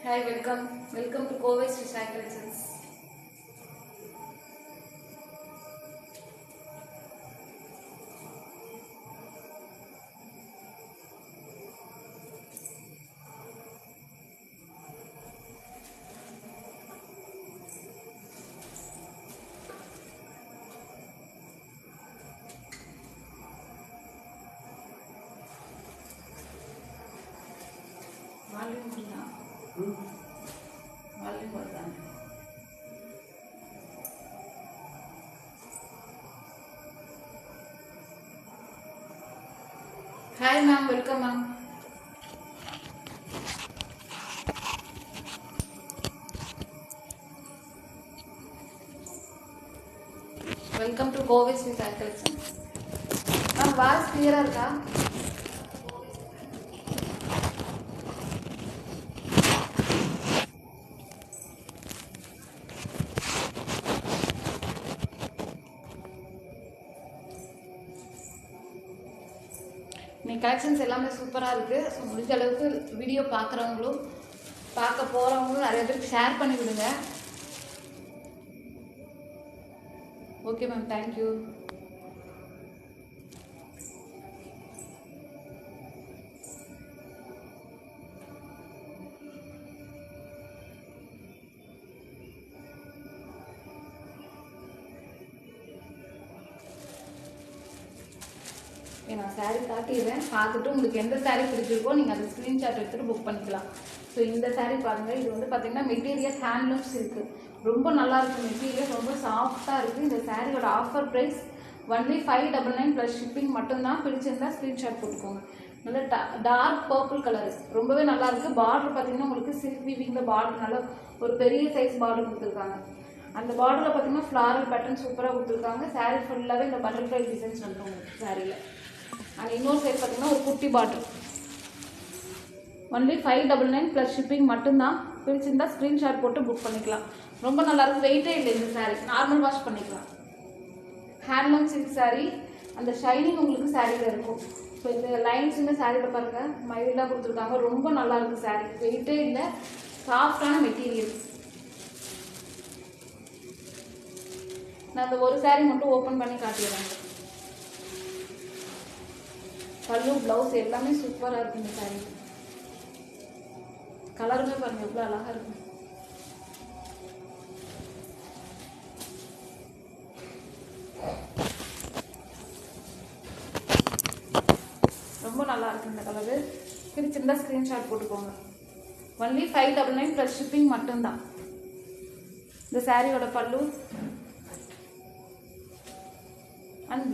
Hi, welcome to Kovai Sri Sai Collections. Volume வருதான். Hi ma'am, welcome ma'am. Welcome to Kovai Sri Sai Collections. Ma'am, voice clear இருக்கா? இன்னைக்கு collections எல்லாமே சூப்பராக இருக்குது. So முடிஞ்ச அளவுக்கு வீடியோ பார்க்குறவங்களும் பார்க்க போகிறவங்களும் நிறைய பேருக்கு ஷேர் பண்ணி விடுங்க. Okay ma'am, thank you. நான் சாரீ காட்டிடுறேன், பார்த்துட்டு உங்களுக்கு எந்த சாரீ பிடிச்சிருக்கோ நீங்கள் அதை ஸ்க்ரீன்ஷாட் எடுத்துகிட்டு புக் பண்ணிக்கலாம். ஸோ இந்த சாரீ பாருங்கள், இது வந்து பார்த்திங்கன்னா மெட்டீரியல் ஹேண்ட்லூம்ஸ் இருக்குது. ரொம்ப நல்லாயிருக்கு, மெட்டீரியல் ரொம்ப சாஃப்டாக இருக்குது. இந்த சாரியோட offer price only 599 plus shipping மட்டும்தான். பிடிச்சிருந்தா ஸ்க்ரீன்ஷாட் போட்டுக்கோங்க. நல்ல டார்க் பர்பிள் கலரு, ரொம்பவே நல்லாயிருக்கு. பார்டர் பார்த்திங்கன்னா உங்களுக்கு சில்க் வீவிங்கில் பார்டர் நல்ல ஒரு பெரிய சைஸ் பார்டர் கொடுத்துருக்காங்க. அந்த பார்டரில் பார்த்திங்கன்னா ஃப்ளாரல் பேட்டர்ன் சூப்பராக கொடுத்துருக்காங்க. சாரீ ஃபுல்லாகவே இந்த பட்டர்ஃப்ளை டிசைன்ஸ் வந்துடும் சாரியில். அண்ட் இன்னொரு சைடு பார்த்தீங்கன்னா ஒரு குட்டி பாட்டில் ஒன்லி 599 ப்ளஸ் ஷிப்பிங் மட்டும்தான். பிடிச்சிருந்தா ஸ்க்ரீன்ஷாட் போட்டு புக் பண்ணிக்கலாம். ரொம்ப நல்லாயிருக்கு, வெயிட்டே இல்லை இந்த சாரீ, நார்மல் வாஷ் பண்ணிக்கலாம். ஹேண்ட்லூம் சில்க் சாரீ, அந்த ஷைனிங் உங்களுக்கு சாரியில் இருக்கும். ஸோ இந்த லைன்ஸுமே சாரியில் பாருங்கள் மைல்டாக கொடுத்துருக்காங்க. ரொம்ப நல்லாயிருக்கு சாரீ, வெயிட்டே இல்லை, சாஃப்டான மெட்டீரியல். நான் அந்த ஒரு சாரீ மட்டும் ஓப்பன் பண்ணி காட்டிடுறேன். பல்லு ப்ளவுஸ் எல்லாமே சூப்பராக இருக்குது. இந்த சாரீ கலருமே பாருங்கள் எவ்வளோ அழகாக இருக்கும். ரொம்ப நல்லா இருக்கு இந்த கலரு. பிடிச்சிருந்தா ஸ்க்ரீன்ஷாட் போட்டுக்கோங்க. ஒன்லி 599 ப்ளஸ் ஷிப்பிங் மட்டும்தான். இந்த சாரியோட பல்லு அண்ட்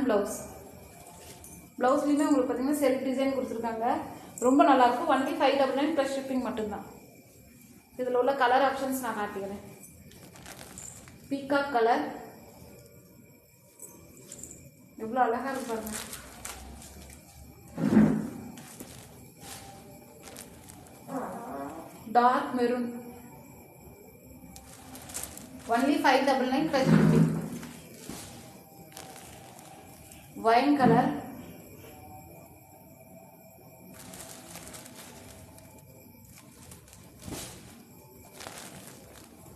ப்ளவுஸ் ப்ளவுஸ்லேயுமே உங்களுக்கு பார்த்தீங்கன்னா செல்ஃப் டிசைன் கொடுத்துருக்காங்க. ரொம்ப நல்லாயிருக்கும். ஒன்லி 599 ப்ளஸ் ஷிப்பிங் மட்டும்தான். இதில் உள்ள கலர் ஆப்ஷன்ஸ் நான் காட்டிக்கிறேன். பீகாக் கலர் எவ்வளோ அழகாக இருக்கு பாருங்க. Dark maroon only 599 plus shipping. Wine colour,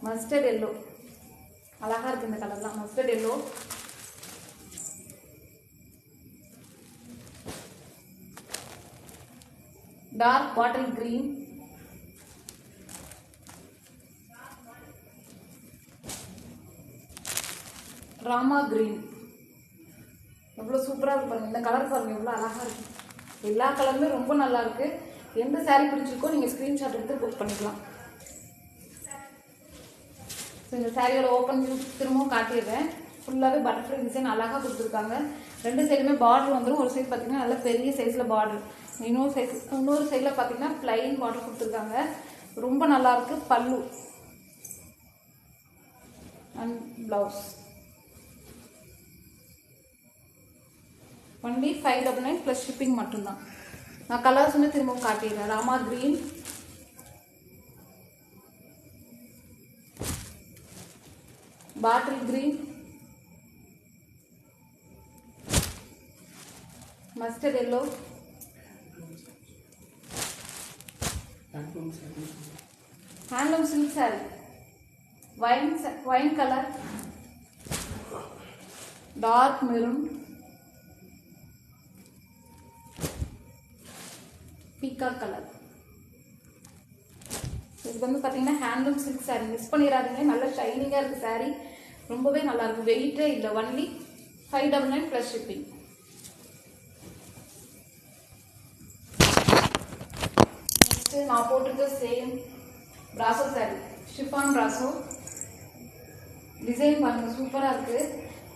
mustard yellow, அழகா இருக்கு இந்த கலர்லாம். Mustard yellow, dark bottle green, Rama green. எவ்வளோ சூப்பராக இருக்கு பாருங்கள். இந்த கலர் பாருங்கள் எவ்வளோ அழகாக இருக்குது. எல்லா கலருமே ரொம்ப நல்லா இருக்குது. எந்த சாரீ பிடிச்சிருக்கோ நீங்கள் ஸ்க்ரீன்ஷாட் எடுத்து புக் பண்ணிக்கலாம். ஸோ இந்த சாரியோட ஓப்பன் வியூ திரும்பவும் காட்டிடுறேன். ஃபுல்லாகவே பட்டர்ஃப்ளை டிசைன் அழகாக கொடுத்துருக்காங்க. ரெண்டு சைடுமே பார்டர் வந்துடும். ஒரு சைடு பார்த்தீங்கன்னா நல்லா பெரிய சைஸில் பார்டர், இன்னொரு சைடில் பார்த்தீங்கன்னா ப்ளைன் பார்டர் கொடுத்துருக்காங்க. ரொம்ப நல்லாயிருக்கு. Pallu and blouse only 599 plus shipping மட்டும்தான். நான் கலர்ஸுமே திரும்பவும் காட்டிடுறேன். Rama green, bottle green, mustard yellow, handloom silk sari, wine colour, dark maroon, peacock colour. இது வந்து பார்த்தீங்கன்னா ஹேண்ட்லூம் சில்க் சாரி, மிஸ் பண்ணிடாதீங்க. நல்லா ஷைனிங்காக இருக்குது சாரி, ரொம்பவே நல்லா இருக்கும். வெயிட்டே இல்லை. Only 599 plus shipping. நெக்ஸ்ட்டு நான் போட்டிருக்க same brasso sorry, chiffon brasso. Design பாருங்கள், சூப்பராக இருக்குது.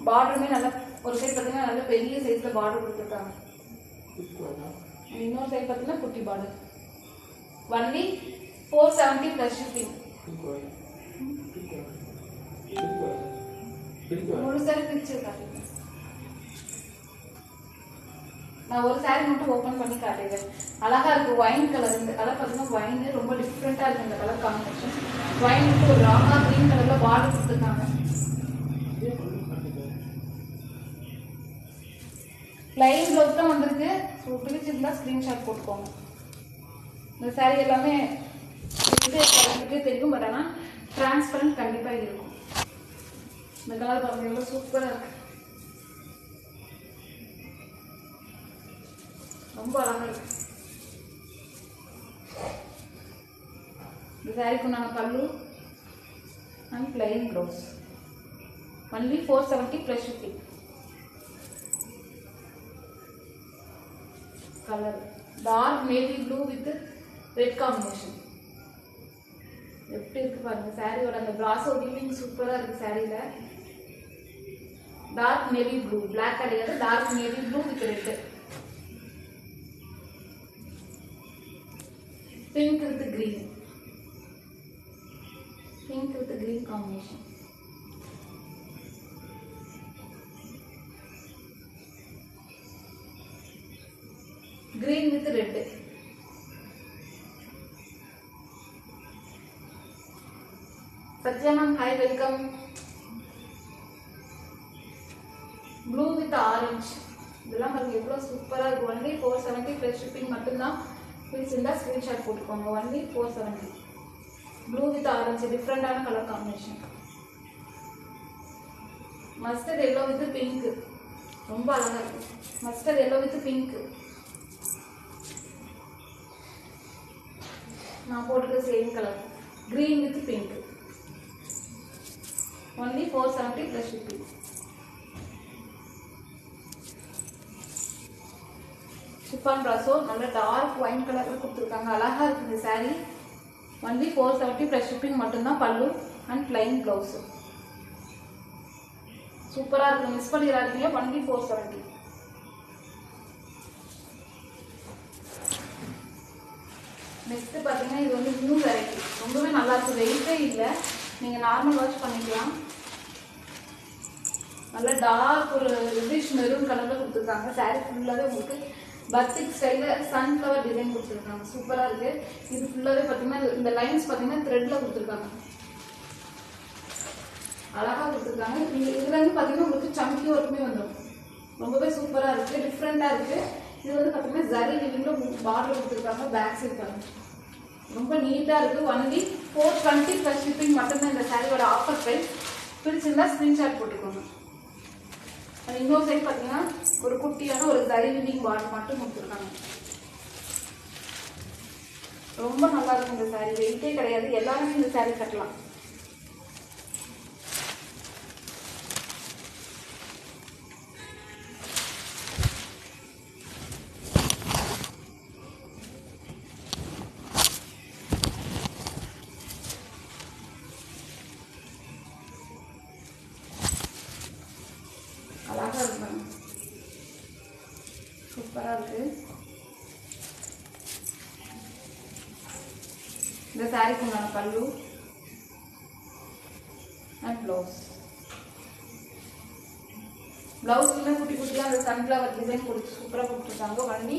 பார்டருமே நல்லா, ஒரு சைடு பார்த்தீங்கன்னா நல்ல பெரிய சைஸில் பார்டர் கொடுத்துருக்காங்க. இன்னொரு சைடு பார்த்தீங்கன்னா குட்டி பார்டர். Only 470 plus shipping. ஒரு சாரி பிரிச்சு காட்டுங்க. நான் ஒரு சாரி மட்டும் ஓப்பன் பண்ணி காட்டுறேன். அழகா இருக்கு. Wine colour. இந்த கலர் பார்த்தீங்கன்னா வைன் ரொம்ப டிஃப்ரெண்டா இருக்கு. இந்த கலர் காம்பினேஷன் வைனுக்கு ஒரு ராமா கிரீன் கலர்ல பார்டர் கொடுத்துருக்காங்க. லைன் ப்ளவுஸ் தான் வந்திருக்கு. ஸோ பிடிச்சிருந்தா ஸ்க்ரீன்ஷாட் போட்டுக்கோங்க. இந்த சாரி எல்லாமே தெரியும், பட் ஆனால் டிரான்ஸ்பரண்ட் கண்டிப்பாக இருக்கும். இந்த கலர் பாருங்க, எவ்வளோ சூப்பராக இருக்கு. ரொம்ப அழகாக இருக்கு. இந்த சாரிக்கு நாங்கள் pallu and plain blouse. Only 470 plus shipping. Colour dark navy blue with red combination. எப்படி இருக்கு பாருங்க சாரியோட அந்த பிராசோ வீவிங் சூப்பராக இருக்கு. சாரியில டார்க் நேவி ப்ளூ, பிளாக் கிடையாது, dark navy blue with red. Pink with green, pink with green combination. green with red. Satya ma'am, hi, welcome. Blue with orange. இதெல்லாம் பாருங்க எவ்வளோ சூப்பராக இருக்கும். ஒன்லி 470 ப்ளஸ் ஷிப்பிங் மட்டும்தான். பிடிச்சிருந்தா ஸ்க்ரீன்ஷாட் போட்டுக்கோங்க. ஒன்லி 470. ப்ளூ வித் ஆரஞ்சு, டிஃப்ரெண்டான colour combination. Mustard yellow with pink, ரொம்ப அழகாக இருக்கு. Mustard yellow with pink. நான் போட்டுக்க same colour, green with pink. only 470 plus shipping. chiffon brasso நல்ல டார்க் ஒயின் கலர்ல கொடுத்துருக்காங்க. அழகா இருக்கு இந்த saree. only 470 plus shipping மட்டும்தான். பல்லு அண்ட் plain blouse. சூப்பரா இருக்கு, மிஸ் பண்ணிடாதீங்க. only 470. நெக்ஸ்ட் பார்த்தீங்கன்னா இது வந்து நியூ வெரைட்டி, ரொம்பவே நல்லா இருக்கு. வெயிட்டே இல்லை, நீங்கள் நார்மல் வாஷ் பண்ணிக்கலாம். நல்லா டார்க் ஒரு ரெட்டிஷ் மெரூன் கலரில் கொடுத்துருக்காங்க. சாரீ ஃபுல்லாகவே உங்களுக்கு பத்திக் ஸ்டைலில் சன்ஃப்ளவர் டிசைன் கொடுத்துருக்காங்க. சூப்பராக இருக்குது. இது ஃபுல்லாகவே பார்த்தீங்கன்னா இந்த லைன்ஸ் பார்த்தீங்கன்னா த்ரெட்டில் கொடுத்துருக்காங்க. அழகாக கொடுத்துருக்காங்க. இதுலேருந்து பார்த்தீங்கன்னா உங்களுக்கு சம்கி ஒர்க்குமே வந்துடும். ரொம்பவே சூப்பராக இருக்குது, டிஃப்ரெண்ட்டாக இருக்குது. இது வந்து பார்த்தீங்கன்னா ஜரி வீவிங்கில் பார்டர் கொடுத்துருக்காங்க. பேக் சைட் பாருங்க, ரொம்ப நீட்டாக இருக்குது. ஒன்லி 420 ப்ளஸ் ஷிப்பிங் மட்டும்தான் இந்த சாரியோட ஆஃபர் ப்ரைஸ். பிடிச்சிருந்தா ஸ்க்ரீன்ஷாட் போட்டுக்கோங்க. அது இன்னொரு சைட் பார்த்தீங்கன்னா ஒரு குட்டியான ஒரு ஜரி வீவிங் பார்டர் மட்டும் கொடுத்துருக்காங்க. ரொம்ப நல்லா இருக்கும் இந்த சாரி. வெயிட்டே கிடையாது, எல்லாருமே இந்த சாரி கட்டலாம். அழகாக இருப்பாங்க, சூப்பராக இருக்கு. இந்த சாரிக்கு உண்டான பல்லு அண்ட் ப்ளவுஸ். ப்ளவுஸ்லுமே குட்டி குட்டியாக அந்த சன்ஃப்ளவர் டிசைன் கொடுத்து சூப்பராக கொடுத்துருக்காங்க. ஒன்லி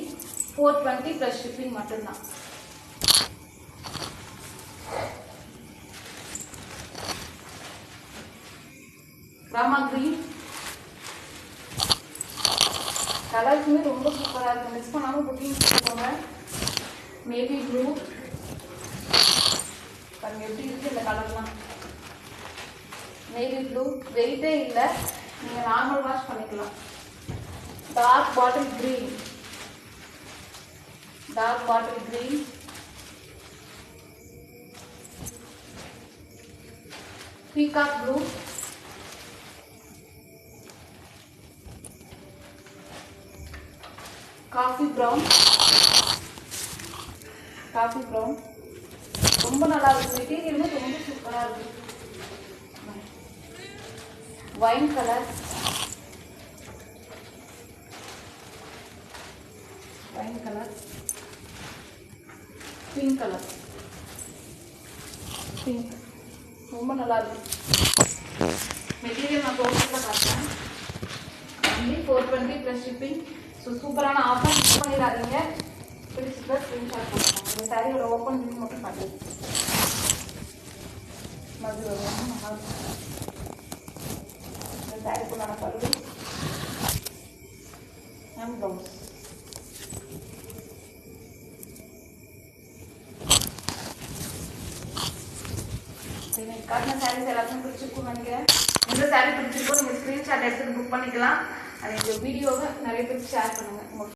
420 ப்ளஸ் ஷிப்பிங் மட்டும்தான். ராமா கிரீன் கலர்ஸுமே ரொம்ப சூப்பராக இருக்கும். மிஸ் பண்ணாமல் புக்கிங் பண்ணிக்கோங்க. நேவி ப்ளூ, பாருங்க எப்படி இருக்குது இந்த கலர்லாம். நேவி ப்ளூ, வெயிட்டே இல்லை, நீங்கள் நார்மல் வாஷ் பண்ணிக்கலாம். Dark bottle green, dark bottle green, peacock blue, coffee brown, coffee brown ரொம்ப நல்லா இருக்கு. மெட்டீரியலுமே ரொம்ப சூப்பராக இருக்கு. Wine colour, wine colour, pink colour, pink ரொம்ப நல்லா இருக்கு. மெட்டீரியல் நான் டோட்டலாக பார்த்தேன். Only 420 plus shipping. ஸோ சூப்பரான ஆஃபர், மிஸ் பண்ணிடாதீங்க. பிடிச்சிருந்தா ஸ்க்ரீன்ஷாட் பண்ணுவாங்க. இந்த சாரியோட ஓப்பன் வியூ மட்டும் பண்ணுங்க. மது ரொம்ப நல்லா இருக்கும். இந்த சாரிக்குள்ளான பல்லு அண்ட் ப்ளவுஸ். காட்டின சாரீஸ் எல்லாத்தையும் பிடிச்சிருக்கும்னு நினைக்கிறேன். எந்த சாரீ பிடிச்சிருக்கோ நீங்கள் ஸ்க்ரீன்ஷாட் எடுத்துகிட்டு புக் பண்ணிக்கலாம். அது இந்த வீடியோவை நிறைய பேருக்கு ஷேர் பண்ணுங்கள்.